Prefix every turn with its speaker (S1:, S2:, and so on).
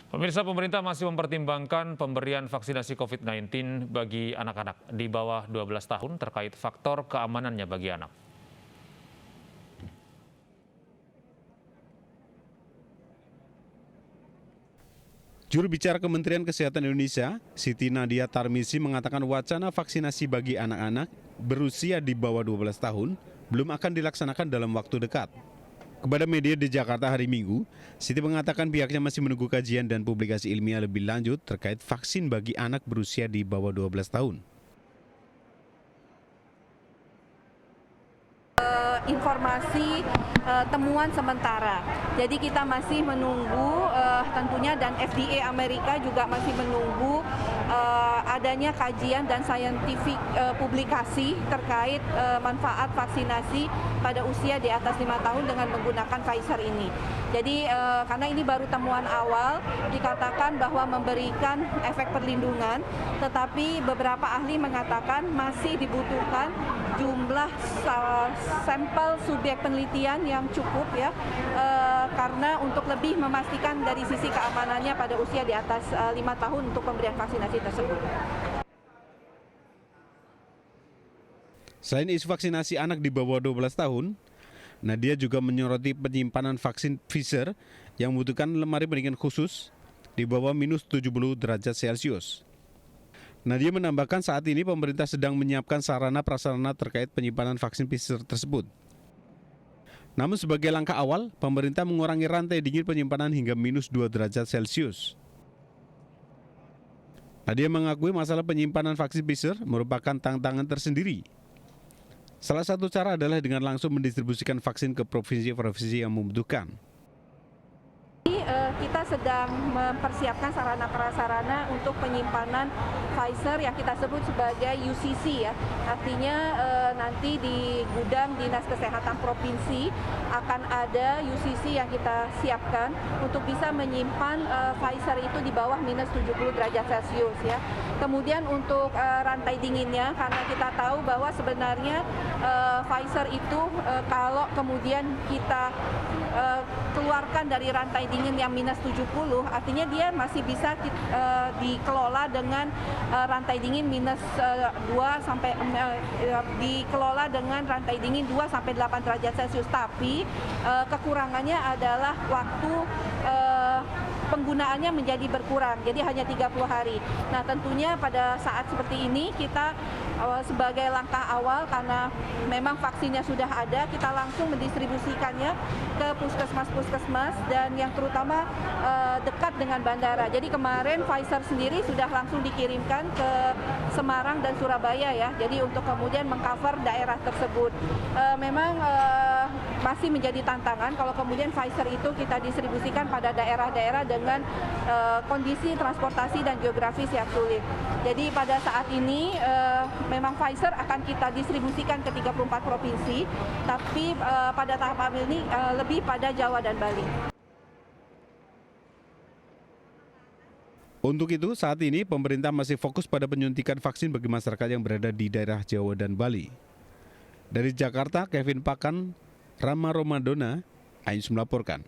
S1: Pemirsa, pemerintah masih mempertimbangkan pemberian vaksinasi COVID-19 bagi anak-anak di bawah 12 tahun terkait faktor keamanannya bagi anak.
S2: Juru bicara Kementerian Kesehatan Indonesia, Siti Nadia Tarmizi mengatakan wacana vaksinasi bagi anak-anak berusia di bawah 12 tahun belum akan dilaksanakan dalam waktu dekat. Kepada media di Jakarta hari Minggu, Siti mengatakan pihaknya masih menunggu kajian dan publikasi ilmiah lebih lanjut terkait vaksin bagi anak berusia di bawah 12 tahun.
S3: Informasi temuan sementara. Jadi kita masih menunggu tentunya, dan FDA Amerika juga masih menunggu adanya kajian dan scientific publikasi terkait manfaat vaksinasi pada usia di atas 5 tahun dengan menggunakan Pfizer ini. Jadi karena ini baru temuan awal, dikatakan bahwa memberikan efek perlindungan, tetapi beberapa ahli mengatakan masih dibutuhkan jumlah sampel subjek penelitian yang cukup ya, karena untuk lebih memastikan dari sisi keamanannya pada usia di atas 5 tahun untuk pemberian vaksinasi tersebut.
S2: Selain isu vaksinasi anak di bawah 12 tahun, Nadia juga menyoroti penyimpanan vaksin Pfizer yang membutuhkan lemari pendingin khusus di bawah minus 70 derajat Celcius. Nadia menambahkan saat ini pemerintah sedang menyiapkan sarana prasarana terkait penyimpanan vaksin Pfizer tersebut. Namun sebagai langkah awal, pemerintah mengurangi rantai dingin penyimpanan hingga minus 2 derajat Celcius. Nadia mengakui masalah penyimpanan vaksin Pfizer merupakan tantangan tersendiri. Salah satu cara adalah dengan langsung mendistribusikan vaksin ke provinsi-provinsi yang membutuhkan.
S3: Kita sedang mempersiapkan sarana prasarana untuk penyimpanan Pfizer yang kita sebut sebagai UCC ya. Artinya nanti di gudang Dinas Kesehatan Provinsi akan ada UCC yang kita siapkan untuk bisa menyimpan Pfizer itu di bawah minus 70 derajat Celcius ya. Kemudian untuk rantai dinginnya, karena kita tahu bahwa sebenarnya Pfizer itu kalau kemudian kita keluarkan dari rantai dingin yang minus 70, artinya dia masih bisa dikelola dengan rantai dingin minus 2 sampai dikelola dengan rantai dingin 2 sampai 8 derajat Celcius. Tapi kekurangannya adalah waktu penggunaannya menjadi berkurang, jadi hanya 30 hari. Nah tentunya pada saat seperti ini kita sebagai langkah awal, karena memang vaksinnya sudah ada, kita langsung mendistribusikannya ke puskesmas-puskesmas dan yang terutama dekat dengan bandara. Jadi kemarin Pfizer sendiri sudah langsung dikirimkan ke Semarang dan Surabaya ya, jadi untuk kemudian mengcover daerah tersebut. Memang masih menjadi tantangan kalau kemudian Pfizer itu kita distribusikan pada daerah-daerah dengan kondisi transportasi dan geografis yang sulit. Jadi pada saat ini memang Pfizer akan kita distribusikan ke 34 provinsi, tapi pada tahap awal ini lebih pada Jawa dan Bali.
S2: Untuk itu, saat ini pemerintah masih fokus pada penyuntikan vaksin bagi masyarakat yang berada di daerah Jawa dan Bali. Dari Jakarta, Kevin Pakan, Rama Romadona, Ainus melaporkan.